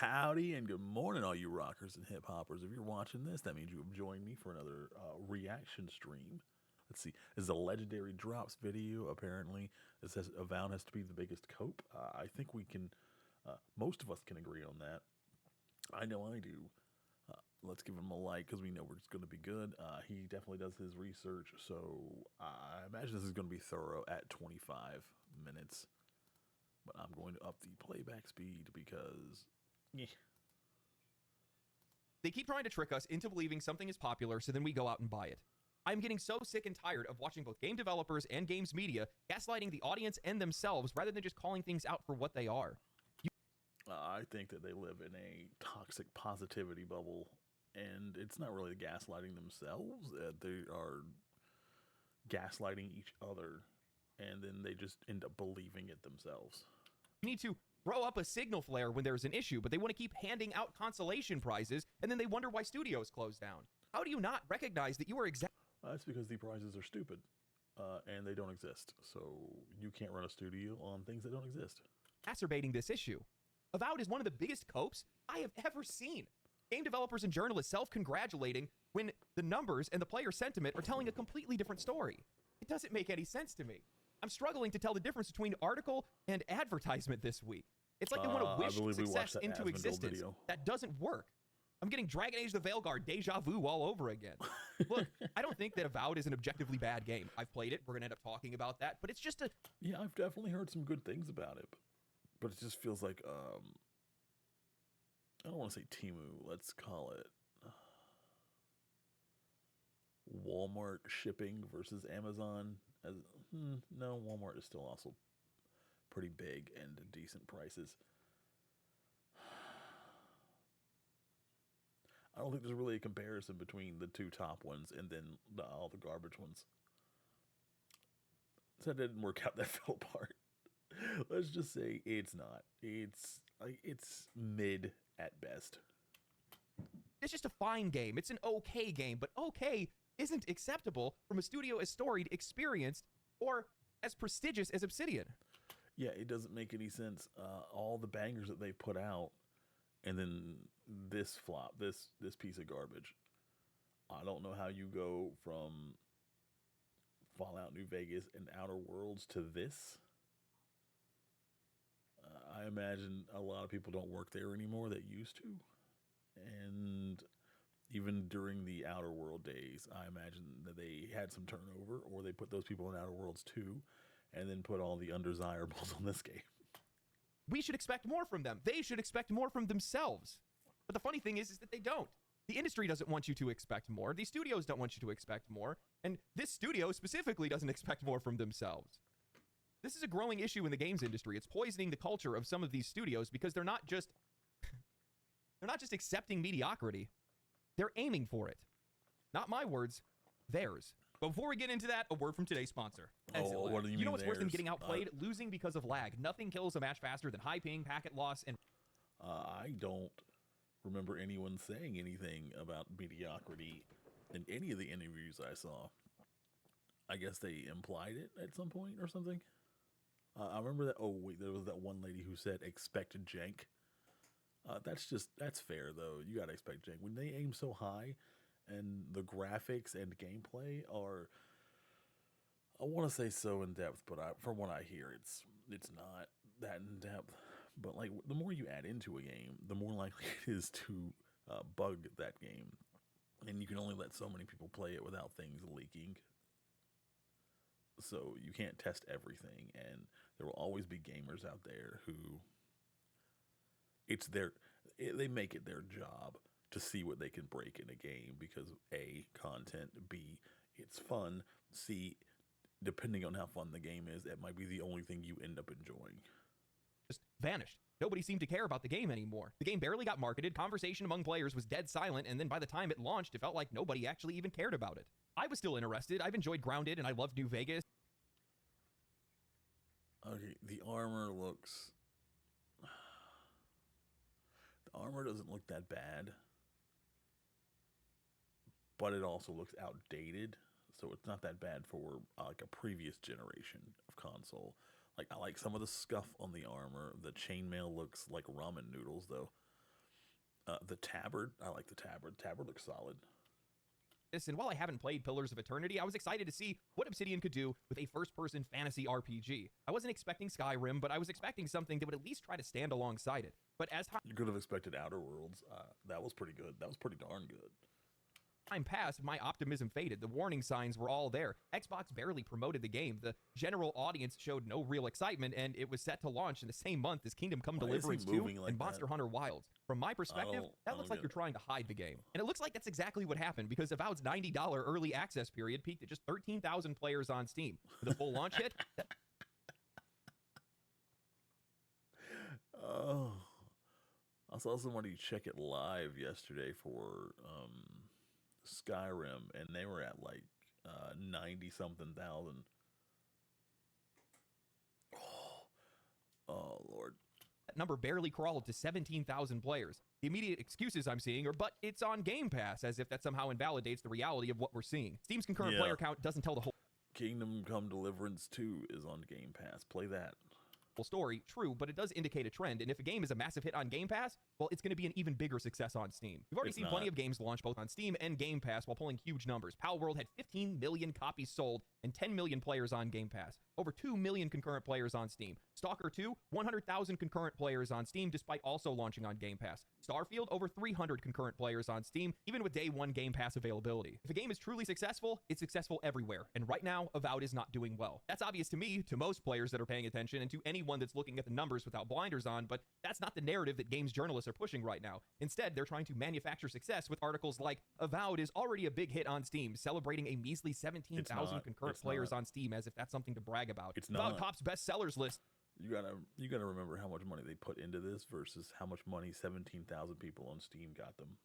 Howdy and good morning, all you rockers and hip hoppers. If you're watching this, that means you have joined me for another reaction stream. Let's see. This is a legendary drops video. Apparently, it says Avowed has to be the biggest cope. I think we can, most of us can agree on that. I know I do. Let's give him a like because we know it's going to be good. He definitely does his research, so I imagine this is going to be thorough at 25 minutes. But I'm going to up the playback speed because, yeah. They keep trying to trick us into believing something is popular, so then we go out and buy it. I'm getting so sick and tired of watching both game developers and games media gaslighting the audience and themselves rather than just calling things out for what they are. I think that they live in a toxic positivity bubble, and it's not really gaslighting themselves. They are gaslighting each other, and then they just end up believing it themselves. You need to throw up a signal flare when there's an issue, but they want to keep handing out consolation prizes, and then they wonder why studios close down. How do you not recognize that you are exactly... That's because the prizes are stupid, and they don't exist. So you can't run a studio on things that don't exist. Exacerbating this issue. Avowed is one of the biggest copes I have ever seen. Game developers and journalists self-congratulating when the numbers and the player sentiment are telling a completely different story. It doesn't make any sense to me. I'm struggling to tell the difference between article and advertisement this week. It's like they want to wish success into existence. That doesn't work. I'm getting Dragon Age the Veilguard deja vu all over again. Look, I don't think that Avowed is an objectively bad game. I've played it. We're going to end up talking about that. But it's just a... Yeah, I've definitely heard some good things about it. But it just feels like, I don't want to say Temu. Let's call it Walmart shipping versus Amazon. No, Walmart is still also pretty big and decent prices. I don't think there's really a comparison between the two top ones and then all the garbage ones. So that didn't work out, that fell apart. Let's just say it's not. It's mid at best. It's just a fine game. It's an okay game, but okay isn't acceptable from a studio as storied, experienced, or as prestigious as Obsidian. Yeah, it doesn't make any sense. All the bangers that they've put out, and then this flop, this piece of garbage. I don't know how you go from Fallout New Vegas and Outer Worlds to this. I imagine a lot of people don't work there anymore that used to. And even during the Outer World days, I imagine that they had some turnover, or they put those people in Outer Worlds too, and then put all the undesirables on this game. We should expect more from them. They should expect more from themselves. But the funny thing is that they don't. The industry doesn't want you to expect more. These studios don't want you to expect more. And this studio specifically doesn't expect more from themselves. This is a growing issue in the games industry. It's poisoning the culture of some of these studios because they're not just accepting mediocrity. They're aiming for it. Not my words, theirs. But before we get into that, a word from today's sponsor. Oh, what do you mean know what's worse than theirs? getting outplayed? Losing because of lag. Nothing kills a match faster than high ping, packet loss, and... I don't remember anyone saying anything about mediocrity in any of the interviews I saw. I guess they implied it at some point or something. I remember that. Oh, wait, there was that one lady who said expect jank. That's fair, though. You gotta expect jank. When they aim so high and the graphics and gameplay are, I want to say so in depth, but from what I hear, it's not that in depth. But like, the more you add into a game, the more likely it is to bug that game. And you can only let so many people play it without things leaking. So you can't test everything, and there will always be gamers out there who they make it their job to see what they can break in a game because A, content, B, it's fun, C, depending on how fun the game is, it might be the only thing you end up enjoying. just vanished. Nobody seemed to care about the game anymore. The game barely got marketed, conversation among players was dead silent, and then by the time it launched, it felt like nobody actually even cared about it. I was still interested. I've enjoyed Grounded, and I loved New Vegas. Okay, the armor looks... The armor doesn't look that bad, but it also looks outdated, so it's not that bad for like a previous generation of console. Like, I like some of the scuff on the armor. The chainmail looks like ramen noodles, though. The tabard, I like the tabard. Tabard looks solid. And while I haven't played Pillars of Eternity, I was excited to see what Obsidian could do with a first-person fantasy RPG. I wasn't expecting Skyrim, but I was expecting something that would at least try to stand alongside it. But as You could have expected Outer Worlds. That was pretty good. That was pretty darn good. time passed, my optimism faded. The warning signs were all there. Xbox barely promoted the game. The general audience showed no real excitement, and it was set to launch in the same month as Kingdom Come Deliverance 2 like and Monster Hunter Wilds. From my perspective, I that looks don't like get you're trying to hide the game. And it looks like that's exactly what happened, because Avowed's $90 early access period peaked at just 13,000 players on Steam. With a full launch hit, Oh, I saw somebody check it live yesterday for Skyrim, and they were at like 90 something thousand. Oh Lord. that number barely crawled to 17,000 players. The immediate excuses I'm seeing are, but it's on Game Pass, as if that somehow invalidates the reality of what we're seeing. Steam's concurrent Yeah. player count doesn't tell the whole Kingdom Come Deliverance 2 is on Game Pass. Play that. story, true, but it does indicate a trend, and if a game is a massive hit on Game Pass, well, it's going to be an even bigger success on Steam. We've already It's seen plenty not. of games launch both on Steam and Game Pass while pulling huge numbers. Palworld had 15 million copies sold and 10 million players on Game Pass. Over 2 million concurrent players on Steam. Stalker 2, 100,000 concurrent players on Steam despite also launching on Game Pass. Starfield, over 300 concurrent players on Steam, even with day one Game Pass availability. If a game is truly successful, it's successful everywhere, and right now, Avowed is not doing well. That's obvious to me, to most players that are paying attention, and to anyone that's looking at the numbers without blinders on, but that's not the narrative that games journalists are pushing right now. Instead, they're trying to manufacture success with articles like, Avowed is already a big hit on Steam, celebrating a measly 17,000 not. concurrent It's players not. on Steam, as if that's something to brag about. It's Avowed not. tops bestsellers list You gotta remember how much money they put into this versus how much money 17,000 people on Steam got them.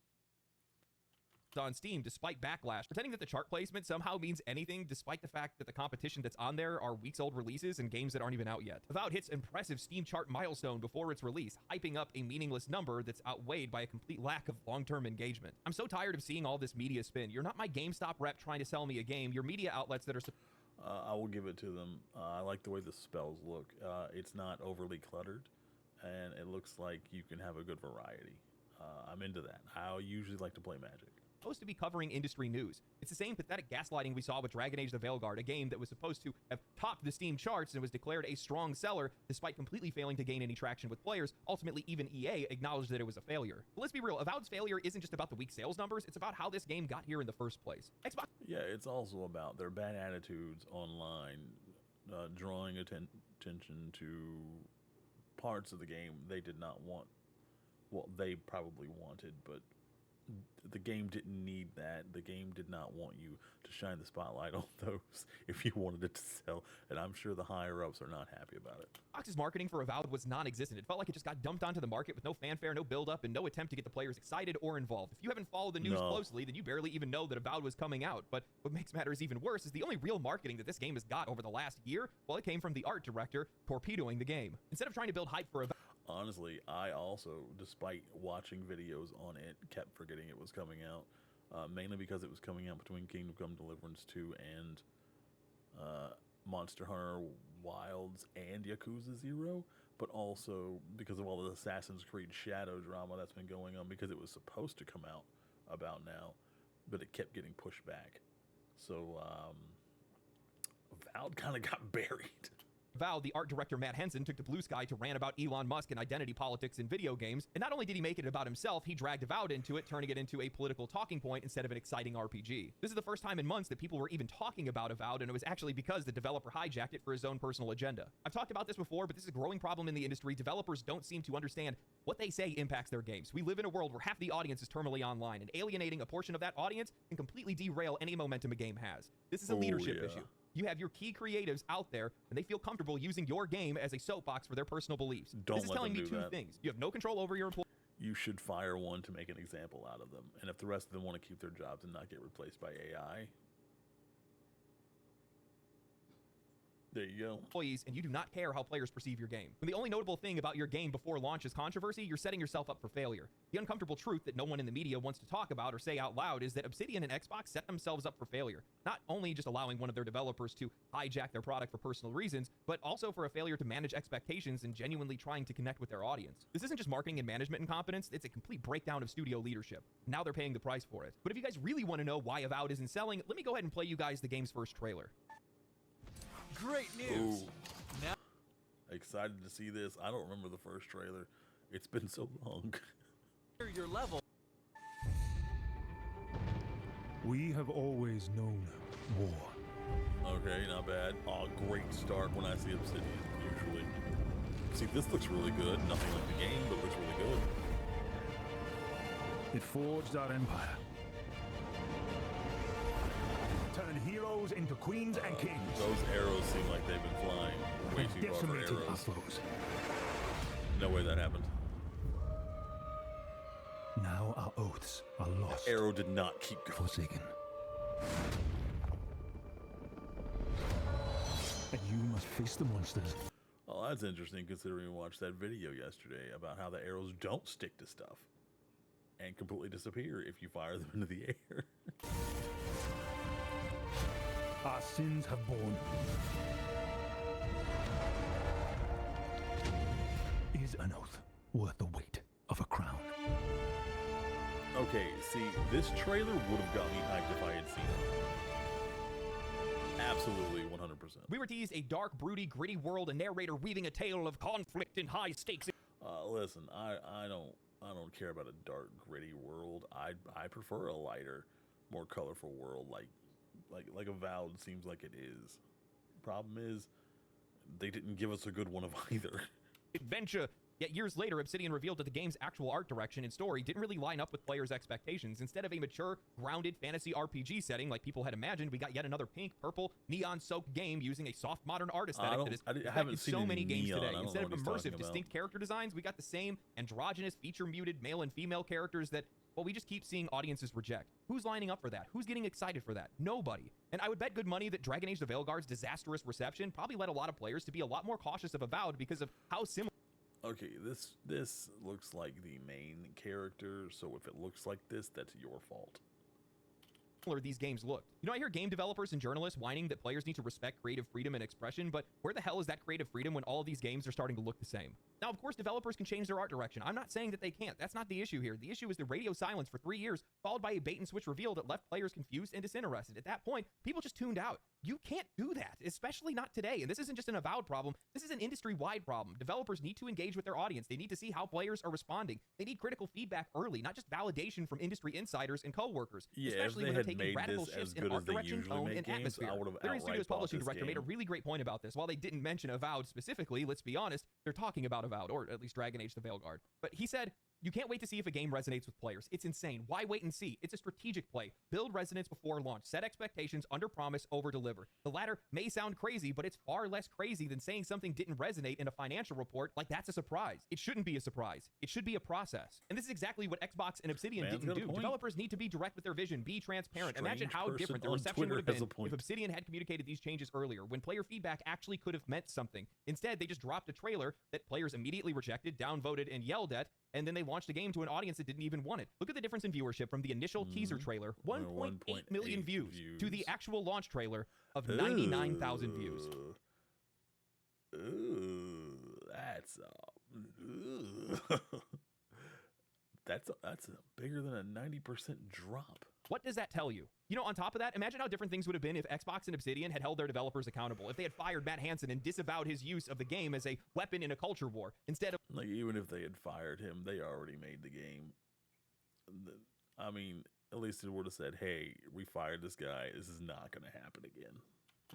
on Steam despite backlash. Pretending that the chart placement somehow means anything despite the fact that the competition that's on there are weeks old releases and games that aren't even out yet. Avowed hits impressive Steam chart milestone before its release, hyping up a meaningless number that's outweighed by a complete lack of long-term engagement. I'm so tired of seeing all this media spin. You're not my GameStop rep trying to sell me a game. You're media outlets that are I will give it to them. I like the way the spells look. It's not overly cluttered, and it looks like you can have a good variety. I'm into that. I usually like to play Magic. supposed to be covering industry news. It's the same pathetic gaslighting we saw with Dragon Age the Veilguard, a game that was supposed to have topped the Steam charts and was declared a strong seller despite completely failing to gain any traction with players. Ultimately, even EA acknowledged that it was a failure. But let's be real, Avowed's failure isn't just about the weak sales numbers, it's about how this game got here in the first place. Xbox Yeah, it's also about their bad attitudes online, drawing attention to parts of the game they did not want. Well, they probably wanted, but the game didn't need that. The game did not want you to shine the spotlight on those if you wanted it to sell, and I'm sure the higher-ups are not happy about it. Xbox's marketing for Avowed was non-existent. It felt like it just got dumped onto the market with no fanfare, no build-up, and no attempt to get the players excited or involved. If you haven't followed the news No. closely, then you barely even know that Avowed was coming out. But what makes matters even worse is the only real marketing that this game has got over the last year, well, it came from the art director torpedoing the game. Instead of trying to build hype for Avowed, Honestly, I also, despite watching videos on it, kept forgetting it was coming out, mainly because it was coming out between Kingdom Come Deliverance 2 and Monster Hunter Wilds and Yakuza 0, but also because of all the Assassin's Creed Shadow drama that's been going on, because it was supposed to come out about now, but it kept getting pushed back. So, Avowed kind of got buried. Avowed, the art director Matt Henson took to Blue Sky to rant about Elon Musk and identity politics in video games, and not only did he make it about himself, he dragged Avowed into it, turning it into a political talking point instead of an exciting RPG. This is the first time in months that people were even talking about Avowed, and it was actually because the developer hijacked it for his own personal agenda. I've talked about this before, but this is a growing problem in the industry. Developers don't seem to understand what they say impacts their games. We live in a world where half the audience is terminally online, and alienating a portion of that audience can completely derail any momentum a game has. This is a leadership issue. You have your key creatives out there, and they feel comfortable using your game as a soapbox for their personal beliefs. Don't This is let telling them me do two that. things. You have no control over your employees. You should fire one to make an example out of them. And if the rest of them want to keep their jobs and not get replaced by AI, There you go. employees, and you do not care how players perceive your game. When the only notable thing about your game before launch is controversy, you're setting yourself up for failure. The uncomfortable truth that no one in the media wants to talk about or say out loud is that Obsidian and Xbox set themselves up for failure. Not only just allowing one of their developers to hijack their product for personal reasons, but also for a failure to manage expectations and genuinely trying to connect with their audience. This isn't just marketing and management incompetence, it's a complete breakdown of studio leadership. Now they're paying the price for it. But if you guys really want to know why Avowed isn't selling, let me go ahead and play you guys the game's first trailer. Great news. Ooh. Now Excited to see this. I don't remember the first trailer. It's been so long. your level. We have always known war. Okay, not bad. Oh, great start when I see Obsidian, usually. See, this looks really good. Nothing like the game, but looks really good. It forged our empire. Turned heroes into queens and kings. Those arrows seem like they've been flying way And too far for decimated our arrows. foes. No way that happened. Now our oaths are lost. Arrow did not keep going. Forsaken. And you must face the monsters. Oh, that's interesting considering we watched that video yesterday about how the arrows don't stick to stuff and completely disappear if you fire them into the air. Our sins have borne. Is an oath worth the weight of a crown? Okay, see, this trailer would have got me hyped if I had seen it. Absolutely, 100%. We were teased a dark, broody, gritty world, a narrator weaving a tale of conflict and high stakes. Listen, I don't care about a dark, gritty world. I prefer a lighter, more colorful world like Avowed seems like it is. Problem is, they didn't give us a good one of either. Adventure. Yet years later, Obsidian revealed that the game's actual art direction and story didn't really line up with players' expectations. Instead of a mature, grounded fantasy RPG setting like people had imagined, we got yet another pink, purple, neon-soaked game using a soft modern art aesthetic that is I reflected haven't in seen so any many games neon. I today. don't Instead know of what he's talking immersive, about. distinct character designs, we got the same androgynous, feature-muted male and female characters that, well, we just keep seeing audiences reject. Who's lining up for that? Who's getting excited for that? Nobody. And I would bet good money that Dragon Age the Veilguard's disastrous reception probably led a lot of players to be a lot more cautious of Avowed because of how similar Okay, this looks like the main character, so if it looks like this, that's your fault. these games looked. You know, I hear game developers and journalists whining that players need to respect creative freedom and expression, but where the hell is that creative freedom when all of these games are starting to look the same? Now, of course, developers can change their art direction. I'm not saying that they can't. That's not the issue here. The issue is the radio silence for 3 years, followed by a bait-and-switch reveal that left players confused and disinterested. At that point, people just tuned out. You can't do that, especially not today. And this isn't just an Avowed problem. This is an industry-wide problem. Developers need to engage with their audience. They need to see how players are responding. They need critical feedback early, not just validation from industry insiders and coworkers, Yeah, if especially they when they're had taking made radical this shifts as in good art as they direction, usually tone, make and games, atmosphere. I would have Larian outright Studios bought publishing this director made a game. really great point about this. While they didn't mention Avowed specifically, let's be honest, they're talking about Avowed, or at least Dragon Age the Veilguard. But he said, you can't wait to see if a game resonates with players. It's insane. Why wait and see? It's a strategic play. Build resonance before launch. Set expectations, under promise, over deliver. The latter may sound crazy, but it's far less crazy than saying something didn't resonate in a financial report like that's a surprise. It shouldn't be a surprise. It should be a process. And this is exactly what Xbox and Obsidian Man's didn't got a do. point. Developers need to be direct with their vision, be transparent. Imagine Strange how person different the on reception Twitter would have has a been point. if Obsidian had communicated these changes earlier, when player feedback actually could have meant something. Instead, they just dropped a trailer that players immediately rejected, downvoted, and yelled at, and then they launched a game to an audience that didn't even want it. Look at the difference in viewership from the initial teaser trailer, 1.8 million views, to the actual launch trailer of 99,000 views. Ooh, that's that's bigger than a 90% drop. What does that tell you? You know, on top of that, imagine how different things would have been if Xbox and Obsidian had held their developers accountable, if they had fired Matt Hansen and disavowed his use of the game as a weapon in a culture war, instead of Like, even if they had fired him, they already made the game. I mean, at least it would have said, hey, we fired this guy. This is not going to happen again.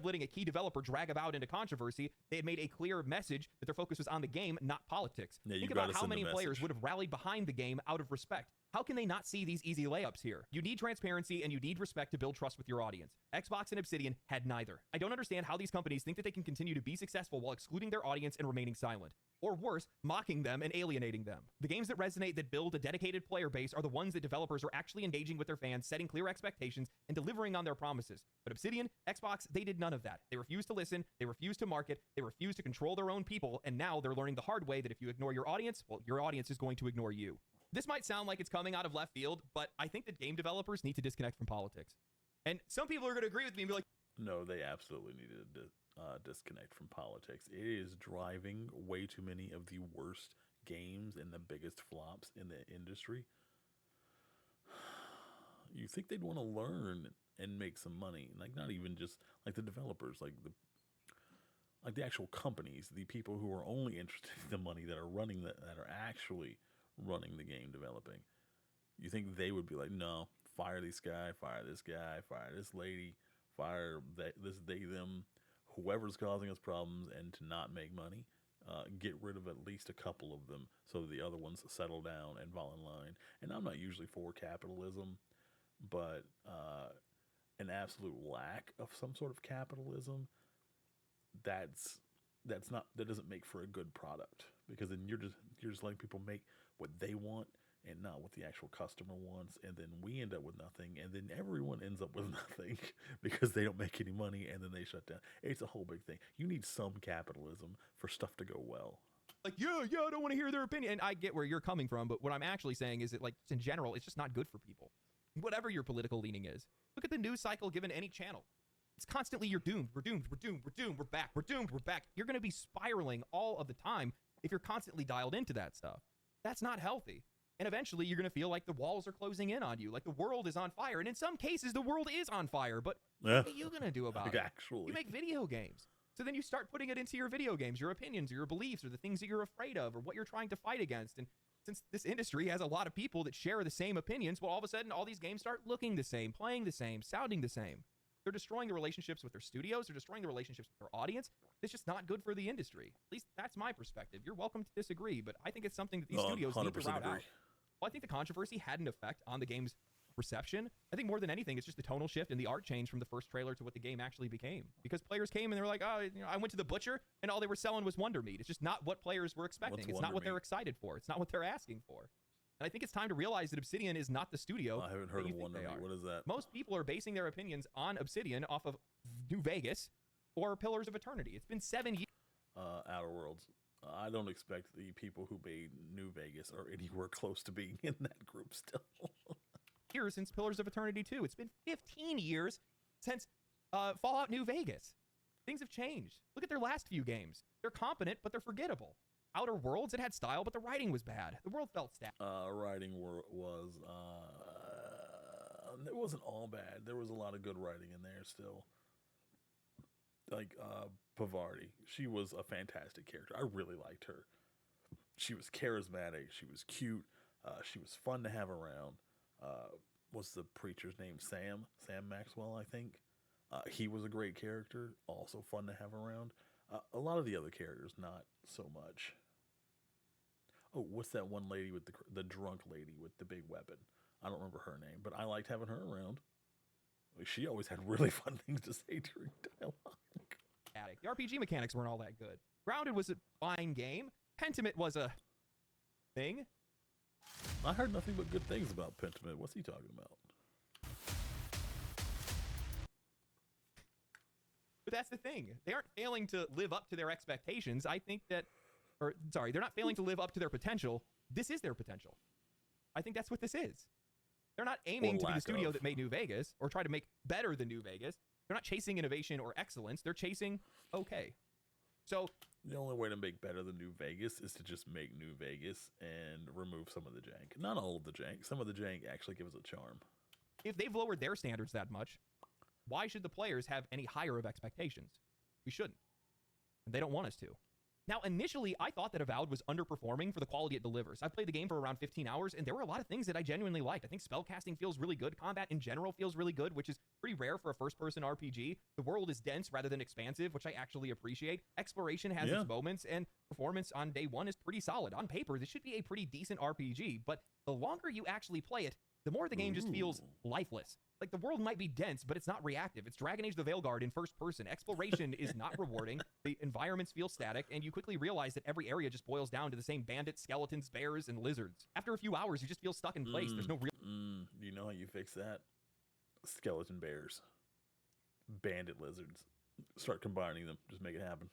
letting a key developer drag Avowed into controversy. They had made a clear message that their focus was on the game, not politics. Yeah, you Think gotta about how send a many players message. would have rallied behind the game out of respect. How can they not see these easy layups here? You need transparency and you need respect to build trust with your audience. Xbox and Obsidian had neither. I don't understand how these companies think that they can continue to be successful while excluding their audience and remaining silent. Or worse, mocking them and alienating them. The games that resonate, that build a dedicated player base, are the ones that developers are actually engaging with their fans, setting clear expectations, and delivering on their promises. But Obsidian, Xbox, they did none of that. They refused to listen, they refused to market, they refused to control their own people, and now they're learning the hard way that if you ignore your audience, well, your audience is going to ignore you. This might sound like it's coming out of left field, but I think that game developers need to disconnect from politics. And some people are going to agree with me and be like, No, they absolutely need to disconnect from politics. It is driving way too many of the worst games and the biggest flops in the industry. You think they'd want to learn and make some money, like not even just like the developers, like the actual companies, the people who are only interested in the money that are running that are actually running the game developing. You think they would be like, no, fire this guy, fire this guy, fire this lady, fire this, they, them, whoever's causing us problems, and to not make money, get rid of at least a couple of them so that the other ones settle down and fall in line. And I'm not usually for capitalism, but an absolute lack of some sort of capitalism, that doesn't make for a good product, because then you're just letting people make what they want and not what the actual customer wants, and then we end up with nothing, and then everyone ends up with nothing because they don't make any money, and then they shut down. It's a whole big thing. You need some capitalism for stuff to go well. like, yeah, I don't want to hear their opinion. And I get where you're coming from, but what I'm actually saying is that, like, in general, it's just not good for people. Whatever your political leaning is. Look at the news cycle given any channel. It's constantly, you're doomed, we're doomed, we're doomed, we're doomed, we're back, we're doomed, we're back. You're going to be spiraling all of the time if you're constantly dialed into that stuff. That's not healthy. And eventually you're going to feel like the walls are closing in on you, like the world is on fire. And in some cases, the world is on fire, but what are you going to do about it? Actually, You make video games. So then you start putting it into your video games, your opinions, or your beliefs, or the things that you're afraid of, or what you're trying to fight against. And since this industry has a lot of people that share the same opinions, well, all of a sudden, all these games start looking the same, playing the same, sounding the same. They're destroying the relationships with their studios. They're destroying the relationships with their audience. It's just not good for the industry. At least that's my perspective. You're welcome to disagree, but I think it's something that these studios need to route out. Well, I think the controversy had an effect on the game's reception. I think more than anything, it's just the tonal shift and the art change from the first trailer to what the game actually became. Because players came and they were like, oh, I went to the butcher and all they were selling was Wonder Meat. It's just not what players were expecting. It's not what they're excited for. It's not what they're asking for. And I think it's time to realize that Obsidian is not the studio. I haven't heard of Wonder Meat. What is that? Most people are basing their opinions on Obsidian off of New Vegas or Pillars of Eternity. It's been 7 years. Outer Worlds. I don't expect the people who made New Vegas are anywhere close to being in that group still. Years since Pillars of Eternity 2. It's been 15 years since Fallout New Vegas. Things have changed. Look at their last few games. They're competent, but they're forgettable. Outer Worlds, it had style, but the writing was bad. The world felt static. Writing was it wasn't all bad. There was a lot of good writing in there still. Like Pavardi, she was a fantastic character. I really liked her. She was charismatic. She was cute. She was fun to have around. What's the preacher's name? Sam Maxwell, I think. He was a great character. Also fun to have around. A lot of the other characters, not so much. Oh, what's that one lady with the drunk lady with the big weapon? I don't remember her name, but I liked having her around. Like, she always had really fun things to say during dialogue. The RPG mechanics weren't all that good. Grounded was a fine game. Pentiment was a thing. I heard nothing but good things about Pentiment. What's he talking about? But that's the thing. They aren't failing to live up to their expectations. I think that, they're not failing to live up to their potential. This is their potential. I think that's what this is. They're not aiming to be the studio that made New Vegas or try to make better than New Vegas. They're not chasing innovation or excellence. They're chasing okay. So the only way to make better than New Vegas is to just make New Vegas and remove some of the jank. Not all of the jank. Some of the jank actually gives a charm. If they've lowered their standards that much, why should the players have any higher of expectations? We shouldn't. And they don't want us to. Now, initially, I thought that Avowed was underperforming for the quality it delivers. I've played the game for around 15 hours, and there were a lot of things that I genuinely liked. I think spellcasting feels really good. Combat in general feels really good, which is pretty rare for a first-person RPG. The world is dense rather than expansive, which I actually appreciate. Exploration has its moments, and Performance on day one is pretty solid. On paper, this should be a pretty decent RPG, but the longer you actually play it, the more the game just feels lifeless. Like, the world might be dense, but it's not reactive. It's Dragon Age the Veilguard in first person. Exploration is not rewarding. The environments feel static, and you quickly realize that every area just boils down to the same bandits, skeletons, bears, and lizards. After a few hours, you just feel stuck in place. There's no real... You know how you fix that? Skeleton bears. Bandit lizards. Start combining them. Just make it happen.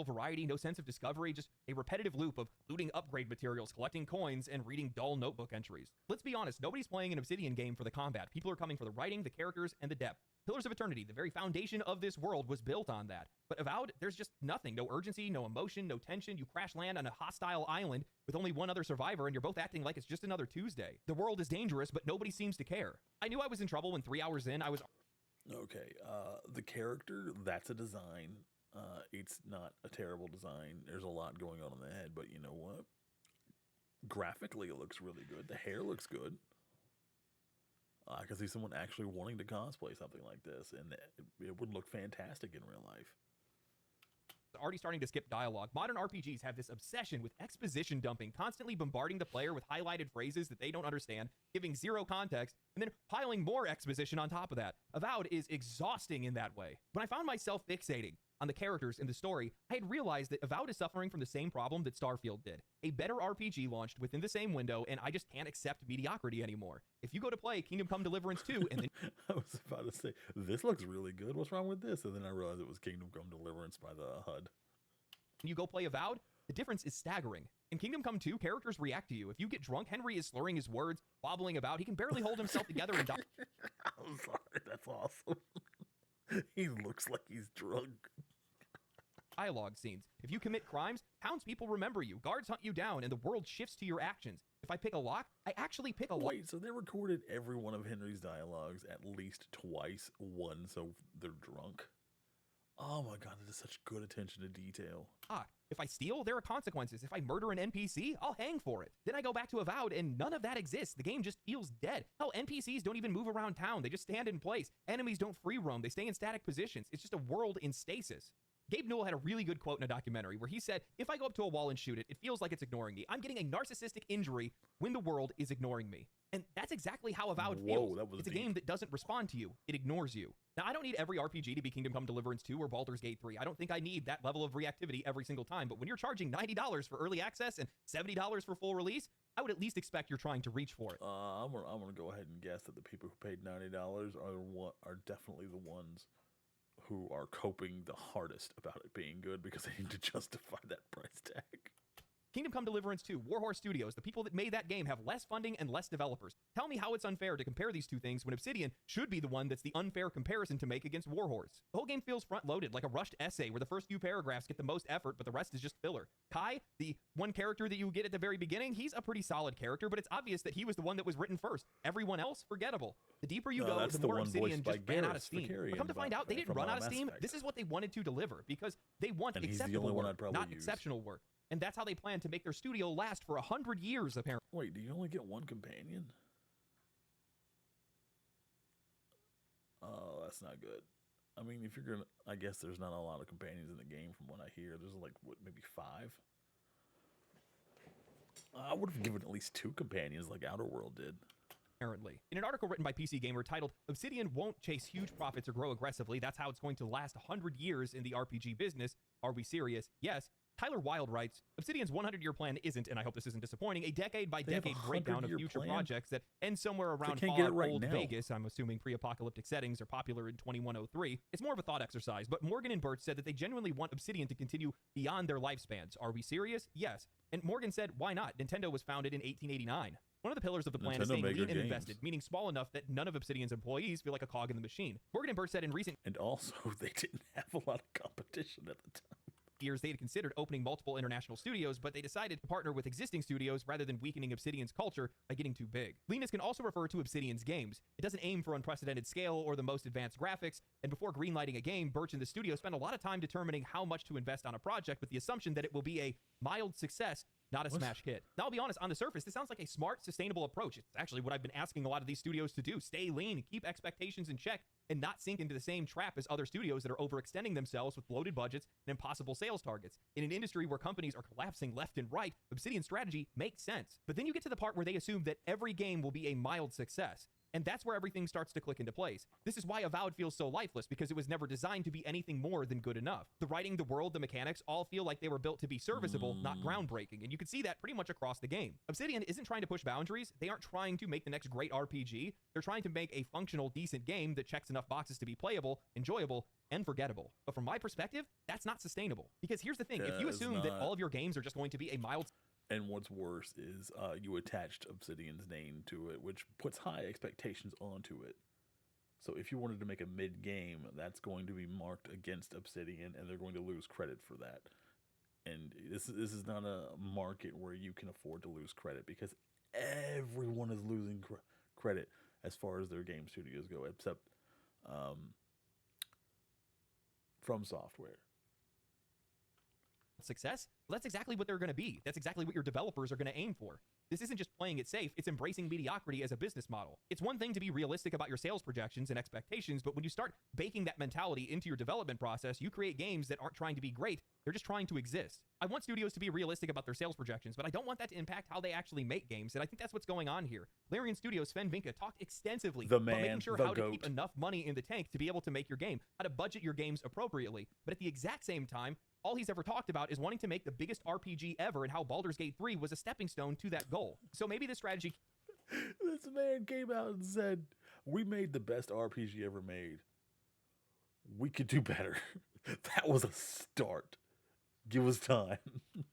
variety, no sense of discovery, just a repetitive loop of looting upgrade materials, collecting coins, and reading dull notebook entries. Let's be honest, nobody's playing an Obsidian game for the combat. People are coming for the writing, the characters, and the depth. Pillars of Eternity, the very foundation of this world, was built on that. But Avowed, there's just nothing. No urgency, no emotion, no tension. You crash land on a hostile island with only one other survivor, and you're both acting like it's just another Tuesday. The world is dangerous, but nobody seems to care. I knew I was in trouble when 3 hours in, I was... Okay, the character, that's a design. It's not a terrible design. There's a lot going on in the head, but you know what? Graphically, it looks really good. The hair looks good. I can see someone actually wanting to cosplay something like this, and it would look fantastic in real life. Already starting to skip dialogue. Modern RPGs have this obsession with exposition dumping, constantly bombarding the player with highlighted phrases that they don't understand, giving zero context, and then piling more exposition on top of that. Avowed is exhausting in that way. When I found myself fixating on the characters in the story, I had realized that Avowed is suffering from the same problem that Starfield did. A better RPG launched within the same window, and I just can't accept mediocrity anymore. If you go to play Kingdom Come Deliverance 2 and then... I was about to say, this looks really good. What's wrong with this? And then I realized it was Kingdom Come Deliverance by the HUD. You go play Avowed, the difference is staggering. In Kingdom Come 2, characters react to you. If you get drunk, Henry is slurring his words, wobbling about. He can barely hold himself together and die. I'm sorry, that's awesome. He looks like he's drunk. Dialogue scenes. If you commit crimes, townspeople remember you, guards hunt you down, and the world shifts to your actions. If I pick a lock, I actually pick a lock. Wait, so they recorded every one of Henry's dialogues at least twice, one so they're drunk? Oh my god, that is such good attention to detail. If I steal, there are consequences. If I murder an NPC, I'll hang for it. Then I go back to Avowed, and none of that exists. The game just feels dead. Hell, NPCs don't even move around town. They just stand in place. Enemies don't free roam. They stay in static positions. It's just a world in stasis. Gabe Newell had a really good quote in a documentary where he said, if I go up to a wall and shoot it, it feels like it's ignoring me. I'm getting a narcissistic injury when the world is ignoring me. And that's exactly how Avowed feels. It's a game that doesn't respond to you. It ignores you. Now, I don't need every RPG to be Kingdom Come Deliverance 2 or Baldur's Gate 3. I don't think I need that level of reactivity every single time. But when you're charging $90 for early access and $70 for full release, I would at least expect you're trying to reach for it. I'm gonna go ahead and guess that the people who paid $90 are definitely the ones who are coping the hardest about it being good because they need to justify that price tag. Kingdom Come Deliverance 2, Warhorse Studios, the people that made that game have less funding and less developers. Tell me how it's unfair to compare these two things when Obsidian should be the one that's the unfair comparison to make against Warhorse. The whole game feels front-loaded, like a rushed essay where the first few paragraphs get the most effort, but the rest is just filler. Kai, the one character that you get at the very beginning, he's a pretty solid character, but it's obvious that he was the one that was written first. Everyone else, forgettable. The deeper you go, the more Obsidian just ran out of steam. But come to find out, they didn't run out of steam. This is what they wanted to deliver, because they want acceptable work, not exceptional work. And that's how they plan to make their studio last for 100 years, apparently. Wait, do you only get one companion? Oh, that's not good. I mean, if you're gonna... I guess there's not a lot of companions in the game from what I hear. There's like, what, maybe 5? I would have given at least 2 companions like Outer World did. Apparently. In an article written by PC Gamer titled, Obsidian won't chase huge profits or grow aggressively. That's how it's going to last 100 years in the RPG business. Are we serious? Yes. Tyler Wilde writes, Obsidian's 100-year plan isn't, and I hope this isn't disappointing, a decade-by-decade breakdown of future projects that end somewhere around old Vegas. I'm assuming pre-apocalyptic settings are popular in 2103. It's more of a thought exercise, but Morgan and Burt said that they genuinely want Obsidian to continue beyond their lifespans. Are we serious? Yes. And Morgan said, why not? Nintendo was founded in 1889. One of the pillars of the plan is staying lean and invested, meaning small enough that none of Obsidian's employees feel like a cog in the machine. Morgan and Burt said in recent... And also, they didn't have a lot of competition at the time. Years they had considered opening multiple international studios, but they decided to partner with existing studios rather than weakening Obsidian's culture by getting too big. Leanness can also refer to Obsidian's games. It doesn't aim for unprecedented scale or the most advanced graphics, and before greenlighting a game, Birch and the studio spent a lot of time determining how much to invest on a project with the assumption that it will be a mild success, not a smash hit. Now, I'll be honest, on the surface, this sounds like a smart, sustainable approach. It's actually what I've been asking a lot of these studios to do. Stay lean, keep expectations in check, and not sink into the same trap as other studios that are overextending themselves with bloated budgets and impossible sales targets. In an industry where companies are collapsing left and right, Obsidian's strategy makes sense. But then you get to the part where they assume that every game will be a mild success. And that's where everything starts to click into place. This is why Avowed feels so lifeless, because it was never designed to be anything more than good enough. The writing, the world, the mechanics all feel like they were built to be serviceable, not groundbreaking, and you can see that pretty much across the game. Obsidian isn't trying to push boundaries. They aren't trying to make the next great RPG. They're trying to make a functional, decent game that checks enough boxes to be playable, enjoyable, and forgettable. But from my perspective, that's not sustainable. Because here's the thing, if you assume that all of your games are just going to be a mild... And what's worse is you attached Obsidian's name to it, which puts high expectations onto it. So if you wanted to make a mid-game, that's going to be marked against Obsidian, and they're going to lose credit for that. And this is not a market where you can afford to lose credit, because everyone is losing credit as far as their game studios go, except From Software. Success? Well, that's exactly what they're going to be. That's exactly what your developers are going to aim for. This isn't just playing it safe, it's embracing mediocrity as a business model. It's one thing to be realistic about your sales projections and expectations, but when you start baking that mentality into your development process, you create games that aren't trying to be great, they're just trying to exist. I want studios to be realistic about their sales projections, but I don't want that to impact how they actually make games, and I think that's what's going on here. Larian Studios' Sven Vinke talked extensively about making sure how to keep enough money in the tank to be able to make your game, how to budget your games appropriately, but at the exact same time, all he's ever talked about is wanting to make the biggest RPG ever, and how Baldur's Gate 3 was a stepping stone to that goal. So maybe this strategy... This man came out and said, we made the best RPG ever made. We could do better. That was a start. Give us time.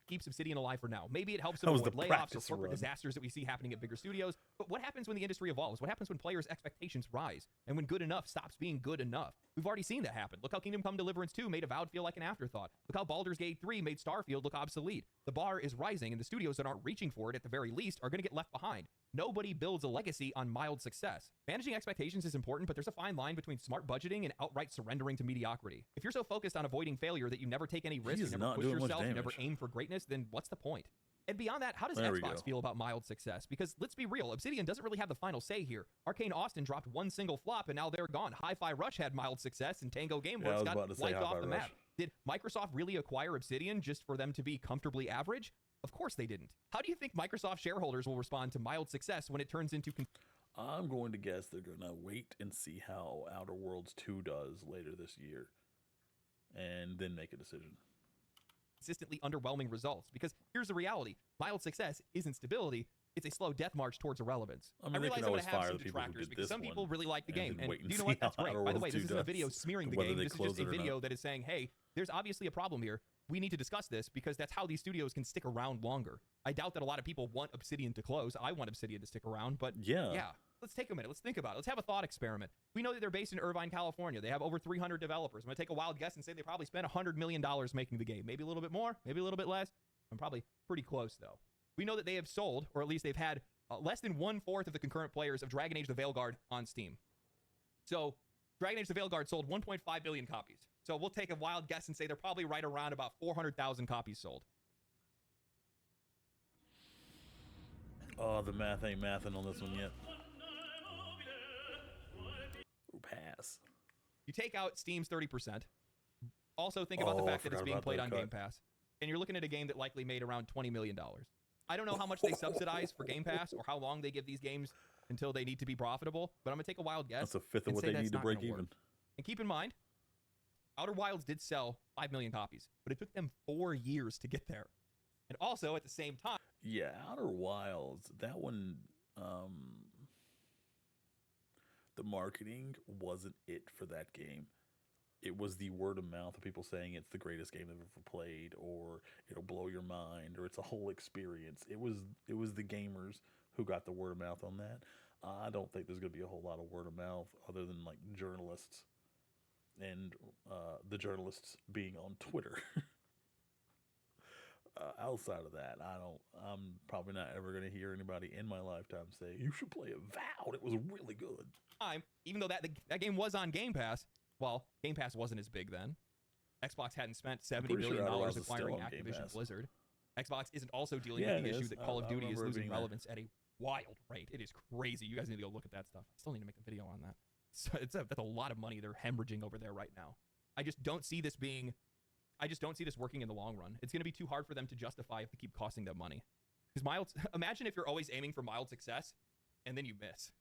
Keeps Obsidian alive for now. Maybe it helps them avoid layoffs or corporate disasters that we see happening at bigger studios. But what happens when the industry evolves? What happens when players' expectations rise? And when good enough stops being good enough? We've already seen that happen. Look how Kingdom Come Deliverance 2 made Avowed feel like an afterthought. Look how Baldur's Gate 3 made Starfield look obsolete. The bar is rising, and the studios that aren't reaching for it at the very least are going to get left behind. Nobody builds a legacy on mild success. Managing expectations is important, but there's a fine line between smart budgeting and outright surrendering to mediocrity. If you're so focused on avoiding failure that you never take any risks, you never push yourself, you never aim for greatness, then what's the point? And beyond that, how does Xbox feel about mild success? Because let's be real, Obsidian doesn't really have the final say here. Arcane Austin dropped one single flop, and now they're gone. Hi-Fi Rush had mild success, and Tango Gameworks got wiped off the map. Did Microsoft really acquire Obsidian just for them to be comfortably average? Of course they didn't. How do you think Microsoft shareholders will respond to mild success when it turns into... I'm going to guess they're going to wait and see how Outer Worlds 2 does later this year, and then make a decision. Consistently underwhelming results, because here's the reality: mild success isn't stability, it's a slow death march towards irrelevance. I realize I'm going to have some detractors because some people really like the game, and you know what, that's great. By the way, this isn't a video smearing the game, this is just a video that is saying, hey, there's obviously a problem here, we need to discuss this, because that's how these studios can stick around longer. I doubt that a lot of people want Obsidian to close. I want Obsidian to stick around, but yeah. Let's take a minute. Let's think about it. Let's have a thought experiment. We know that they're based in Irvine, California. They have over 300 developers. I'm going to take a wild guess and say they probably spent $100 million making the game. Maybe a little bit more, maybe a little bit less. I'm probably pretty close, though. We know that they have sold, or at least they've had less than 1/4 of the concurrent players of Dragon Age the Veilguard on Steam. So Dragon Age the Veilguard sold 1.5 billion copies. So we'll take a wild guess and say they're probably right around about 400,000 copies sold. Oh, the math ain't mathing on this one yet. Ooh, pass. You take out Steam's 30%. Also think about the fact that it's being played on Game Pass. And you're looking at a game that likely made around $20 million. I don't know how much they subsidize for Game Pass or how long they give these games until they need to be profitable, but I'm going to take a wild guess. That's a fifth of what they need to break even. And keep in mind, Outer Wilds did sell 5 million copies, but it took them 4 years to get there. And also, at the same time... Yeah, Outer Wilds, that one... the marketing wasn't it for that game. It was the word of mouth of people saying it's the greatest game they've ever played, or it'll blow your mind, or it's a whole experience. It was the gamers who got the word of mouth on that. I don't think there's going to be a whole lot of word of mouth other than like journalists, and the journalists being on Twitter. Outside of that, I'm probably not ever going to hear anybody in my lifetime say, you should play Avowed. It was really good. Even though that game was on Game Pass, well, Game Pass wasn't as big then. Xbox hadn't spent $70 billion acquiring Activision Blizzard. Xbox isn't also dealing Yeah, with the it issue is. that Call of I Duty is remember it losing being there. relevance at a wild rate. It is crazy. You guys need to go look at that stuff. I still need to make a video on that. So that's a lot of money they're hemorrhaging over there right now. I just don't see this working in the long run. It's going to be too hard for them to justify if they keep costing them money. Because imagine if you're always aiming for mild success and then you miss.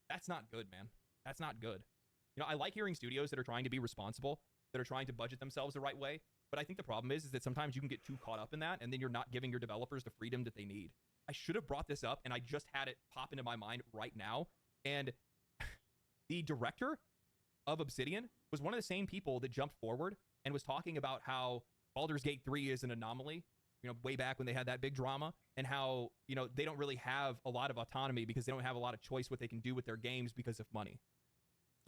That's not good, man. That's not good. I like hearing studios that are trying to be responsible, that are trying to budget themselves the right way. But I think the problem is that sometimes you can get too caught up in that, and then you're not giving your developers the freedom that they need. I should have brought this up, and I just had it pop into my mind right now. And the director of Obsidian was one of the same people that jumped forward and was talking about how Baldur's Gate 3 is an anomaly, way back when they had that big drama, and how, they don't really have a lot of autonomy because they don't have a lot of choice what they can do with their games because of money.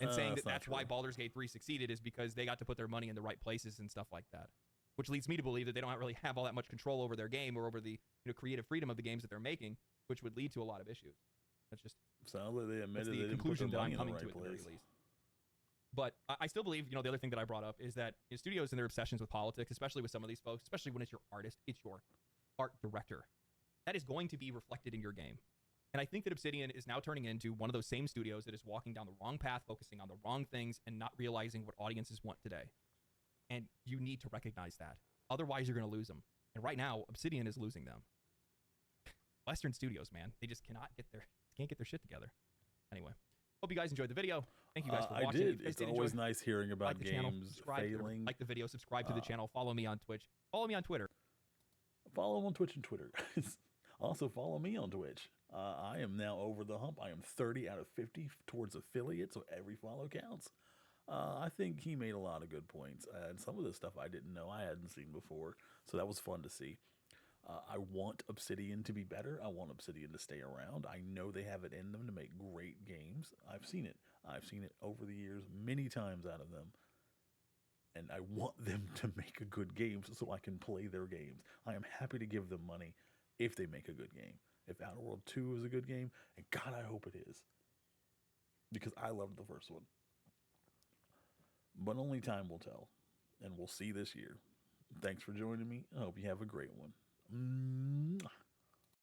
And saying that's why Baldur's Gate 3 succeeded is because they got to put their money in the right places and stuff like that. Which leads me to believe that they don't really have all that much control over their game or over the creative freedom of the games that they're making, which would lead to a lot of issues. That's just sounds like they admitted the they didn't put conclusion their that money I'm in the coming to right at the very place. least. But I still believe, the other thing that I brought up is that studios and their obsessions with politics, especially with some of these folks, especially when it's your artist, it's your art director, that is going to be reflected in your game. And I think that Obsidian is now turning into one of those same studios that is walking down the wrong path, focusing on the wrong things, and not realizing what audiences want today. And you need to recognize that. Otherwise, you're going to lose them. And right now, Obsidian is losing them. Western studios, man, they just can't get their shit together. Anyway, hope you guys enjoyed the video. Thank you guys for I watching. did. If you guys It's did always enjoy, nice hearing about like the channel, games subscribe, failing. like the video, subscribe to the channel, follow me on Twitch, follow me on Twitter. Follow them on Twitch and Twitter, guys. Also, follow me on Twitch. I am now over the hump. I am 30 out of 50 towards affiliates, so every follow counts. I think he made a lot of good points, and some of the stuff I didn't know I hadn't seen before, so that was fun to see. I want Obsidian to be better. I want Obsidian to stay around. I know they have it in them to make great games. I've seen it. I've seen it over the years many times out of them. And I want them to make a good game so I can play their games. I am happy to give them money if they make a good game. If Outer World 2 is a good game, and God, I hope it is. Because I loved the first one. But only time will tell. And we'll see this year. Thanks for joining me. I hope you have a great one. Mwah.